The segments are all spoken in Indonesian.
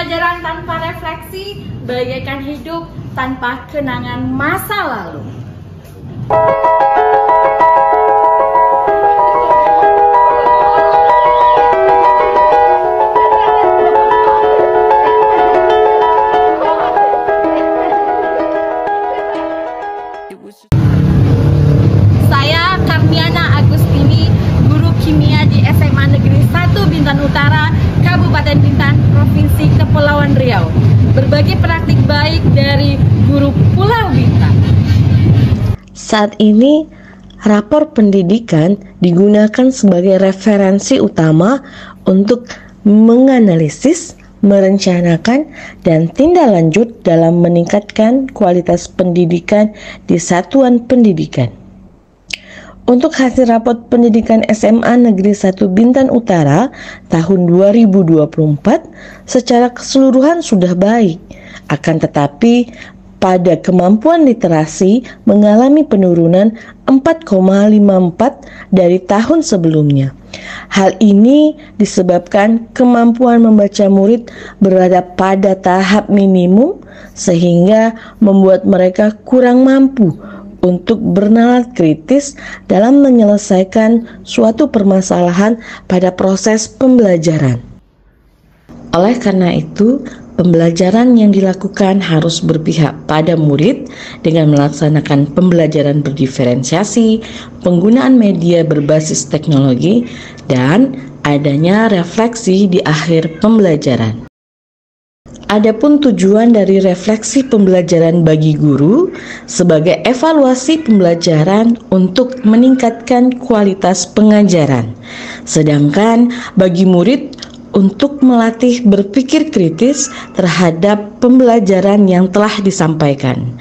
Pembelajaran tanpa refleksi bagaikan hidup tanpa kenangan masa lalu. Saya Karniana Agustini, guru kimia di SMA Negeri 1 Bintan Utara, Kabupaten Bintan, Provinsi Kepulauan Riau. Berbagi praktik baik dari guru Pulau Bintan. Saat ini, rapor pendidikan digunakan sebagai referensi utama untuk menganalisis, merencanakan, dan tindak lanjut dalam meningkatkan kualitas pendidikan di satuan pendidikan. Untuk hasil rapor pendidikan SMA Negeri 1 Bintan Utara tahun 2024 secara keseluruhan sudah baik, akan tetapi pada kemampuan literasi mengalami penurunan 4,54 dari tahun sebelumnya. Hal ini disebabkan kemampuan membaca murid berada pada tahap minimum sehingga membuat mereka kurang mampu untuk bernalar kritis dalam menyelesaikan suatu permasalahan pada proses pembelajaran. Oleh karena itu, pembelajaran yang dilakukan harus berpihak pada murid dengan melaksanakan pembelajaran berdiferensiasi, penggunaan media berbasis teknologi, dan adanya refleksi di akhir pembelajaran. Adapun tujuan dari refleksi pembelajaran bagi guru sebagai evaluasi pembelajaran untuk meningkatkan kualitas pengajaran, sedangkan bagi murid untuk melatih berpikir kritis terhadap pembelajaran yang telah disampaikan.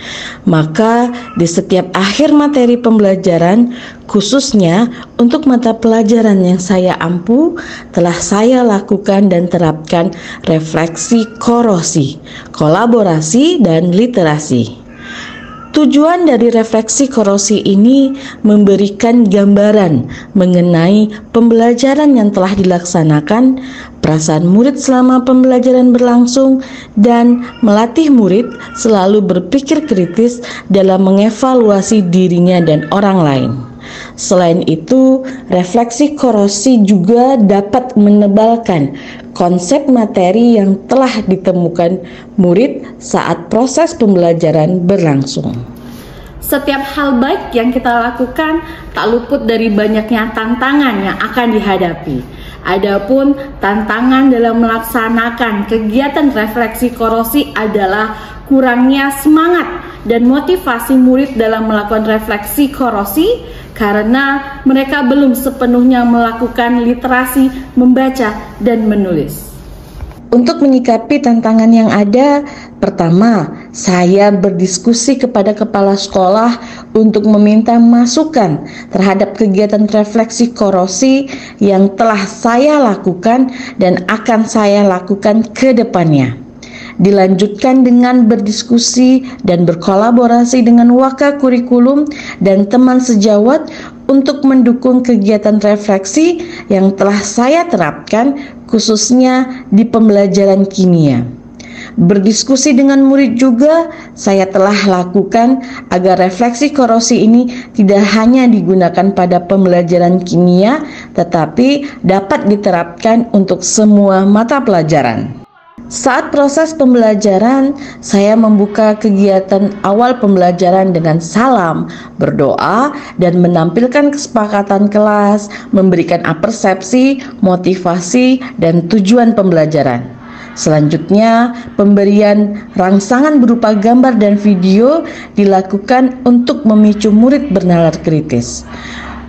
Maka di setiap akhir materi pembelajaran, khususnya untuk mata pelajaran yang saya ampu, telah saya lakukan dan terapkan refleksi korosi, kolaborasi, dan literasi. Tujuan dari refleksi korosi ini memberikan gambaran mengenai pembelajaran yang telah dilaksanakan, perasaan murid selama pembelajaran berlangsung, dan melatih murid selalu berpikir kritis dalam mengevaluasi dirinya dan orang lain. Selain itu, refleksi korosi juga dapat menebalkan konsep materi yang telah ditemukan murid saat proses pembelajaran berlangsung. Setiap hal baik yang kita lakukan tak luput dari banyaknya tantangan yang akan dihadapi. Adapun tantangan dalam melaksanakan kegiatan refleksi korosi adalah kurangnya semangat dan motivasi murid dalam melakukan refleksi korosi karena mereka belum sepenuhnya melakukan literasi membaca dan menulis. Untuk menyikapi tantangan yang ada, pertama, saya berdiskusi kepada kepala sekolah untuk meminta masukan terhadap kegiatan refleksi korosi yang telah saya lakukan dan akan saya lakukan ke depannya. Dilanjutkan dengan berdiskusi dan berkolaborasi dengan wakil kurikulum dan teman sejawat untuk mendukung kegiatan refleksi yang telah saya terapkan khususnya di pembelajaran kimia. Berdiskusi dengan murid juga saya telah lakukan agar refleksi korosi ini tidak hanya digunakan pada pembelajaran kimia tetapi dapat diterapkan untuk semua mata pelajaran. Saat proses pembelajaran, saya membuka kegiatan awal pembelajaran dengan salam, berdoa, dan menampilkan kesepakatan kelas, memberikan persepsi, motivasi, dan tujuan pembelajaran. Selanjutnya, pemberian rangsangan berupa gambar dan video dilakukan untuk memicu murid bernalar kritis.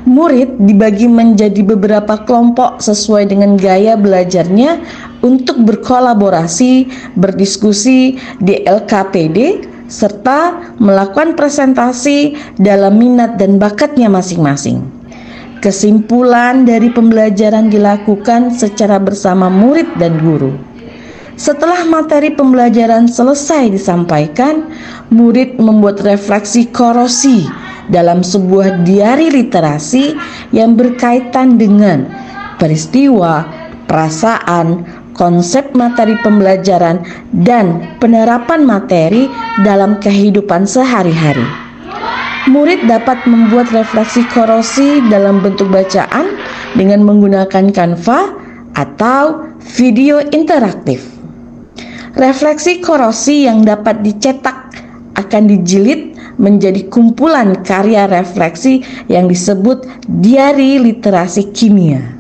Murid dibagi menjadi beberapa kelompok sesuai dengan gaya belajarnya untuk berkolaborasi, berdiskusi di LKPD, serta melakukan presentasi dalam minat dan bakatnya masing-masing. Kesimpulan dari pembelajaran dilakukan secara bersama murid dan guru. Setelah materi pembelajaran selesai disampaikan, murid membuat refleksi korosi dalam sebuah diari literasi yang berkaitan dengan peristiwa, perasaan, konsep materi pembelajaran, dan penerapan materi dalam kehidupan sehari-hari. Murid dapat membuat refleksi korosi dalam bentuk bacaan dengan menggunakan Canva atau video interaktif. Refleksi korosi yang dapat dicetak akan dijilid menjadi kumpulan karya refleksi yang disebut diari literasi kimia.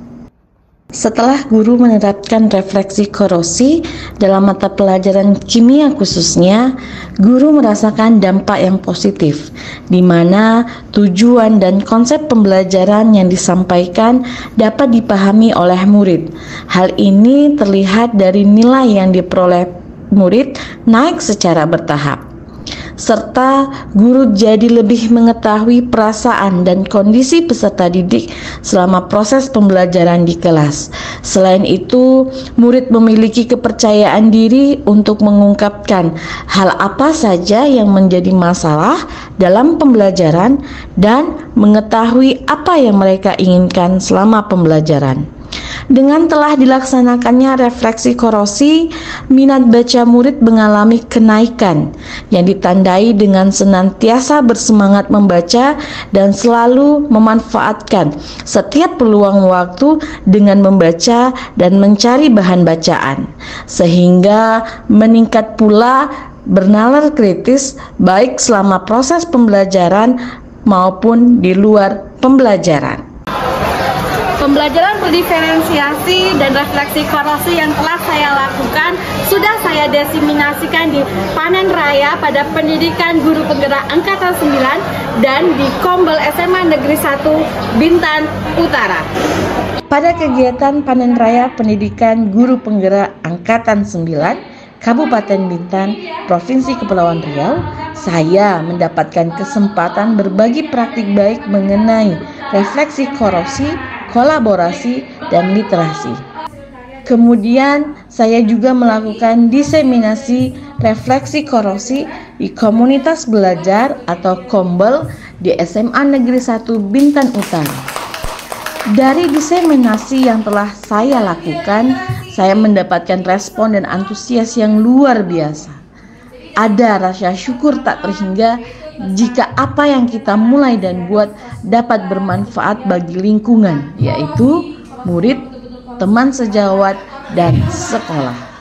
Setelah guru menerapkan refleksi korosi dalam mata pelajaran kimia khususnya, guru merasakan dampak yang positif, di mana tujuan dan konsep pembelajaran yang disampaikan dapat dipahami oleh murid. Hal ini terlihat dari nilai yang diperoleh murid naik secara bertahap, serta guru jadi lebih mengetahui perasaan dan kondisi peserta didik selama proses pembelajaran di kelas. Selain itu, murid memiliki kepercayaan diri untuk mengungkapkan hal apa saja yang menjadi masalah dalam pembelajaran dan mengetahui apa yang mereka inginkan selama pembelajaran. Dengan telah dilaksanakannya refleksi korosi, minat baca murid mengalami kenaikan yang ditandai dengan senantiasa bersemangat membaca dan selalu memanfaatkan setiap peluang waktu dengan membaca dan mencari bahan bacaan, sehingga meningkat pula bernalar kritis baik selama proses pembelajaran maupun di luar pembelajaran. Pembelajaran berdiferensiasi dan refleksi korosi yang telah saya lakukan sudah saya diseminasikan di Panen Raya pada pendidikan guru penggerak Angkatan 9 dan di Kombel SMA Negeri 1 Bintan Utara. Pada kegiatan Panen Raya Pendidikan Guru Penggerak Angkatan 9 Kabupaten Bintan, Provinsi Kepulauan Riau, saya mendapatkan kesempatan berbagi praktik baik mengenai refleksi korosi, kolaborasi, dan literasi. Kemudian saya juga melakukan diseminasi refleksi korosi di komunitas belajar atau Kombel di SMA Negeri 1 Bintan Utara. Dari diseminasi yang telah saya lakukan, saya mendapatkan respon dan antusias yang luar biasa. Ada rasa syukur tak terhingga jika apa yang kita mulai dan buat dapat bermanfaat bagi lingkungan, yaitu murid, teman sejawat, dan sekolah.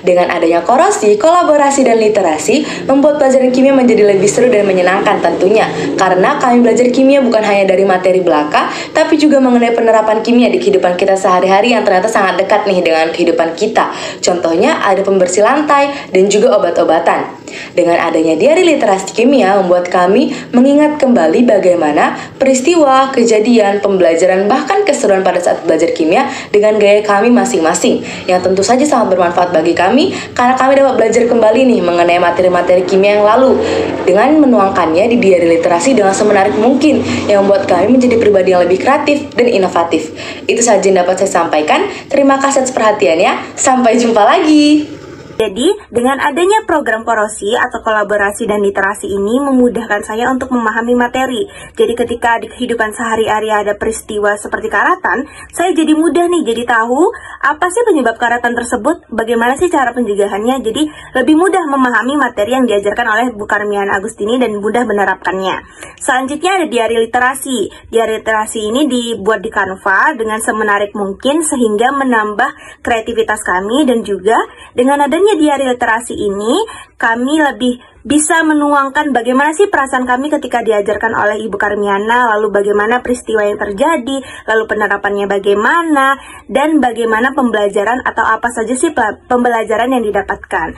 Dengan adanya korosi, kolaborasi, dan literasi, membuat pelajaran kimia menjadi lebih seru dan menyenangkan tentunya. Karena kami belajar kimia bukan hanya dari materi belaka, tapi juga mengenai penerapan kimia di kehidupan kita sehari-hari yang ternyata sangat dekat nih dengan kehidupan kita. Contohnya ada pembersih lantai dan juga obat-obatan. Dengan adanya diari literasi kimia membuat kami mengingat kembali bagaimana peristiwa, kejadian, pembelajaran, bahkan keseruan pada saat belajar kimia dengan gaya kami masing-masing, yang tentu saja sangat bermanfaat bagi kami karena kami dapat belajar kembali nih mengenai materi-materi kimia yang lalu dengan menuangkannya di diari literasi dengan semenarik mungkin, yang membuat kami menjadi pribadi yang lebih kreatif dan inovatif. Itu saja yang dapat saya sampaikan. Terima kasih atas perhatiannya. Sampai jumpa lagi. Jadi, dengan adanya program korosi atau kolaborasi dan literasi ini memudahkan saya untuk memahami materi. Jadi ketika di kehidupan sehari-hari ada peristiwa seperti karatan, saya jadi mudah nih jadi tahu apa sih penyebab karatan tersebut, bagaimana sih cara pencegahannya. Jadi lebih mudah memahami materi yang diajarkan oleh Bu Karmiana Agustini dan mudah menerapkannya. Selanjutnya ada diari literasi. Diari literasi ini dibuat di Canva dengan semenarik mungkin sehingga menambah kreativitas kami, dan juga dengan adanya diari literasi ini, kami lebih bisa menuangkan bagaimana sih perasaan kami ketika diajarkan oleh Ibu Karmiana, lalu bagaimana peristiwa yang terjadi, lalu penerapannya bagaimana, dan bagaimana pembelajaran atau apa saja sih pembelajaran yang didapatkan.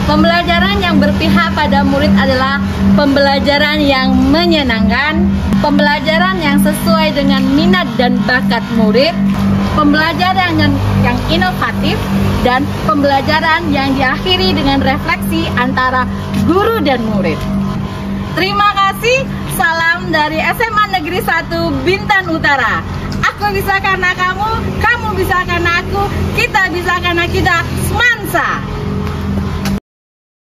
Pembelajaran yang berpihak pada murid adalah pembelajaran yang menyenangkan, pembelajaran yang sesuai dengan minat dan bakat murid, pembelajaran yang inovatif, dan pembelajaran yang diakhiri dengan refleksi antara guru dan murid. Terima kasih, salam dari SMA Negeri 1 Bintan Utara. Aku bisa karena kamu, kamu bisa karena aku, kita bisa karena kita, semansa.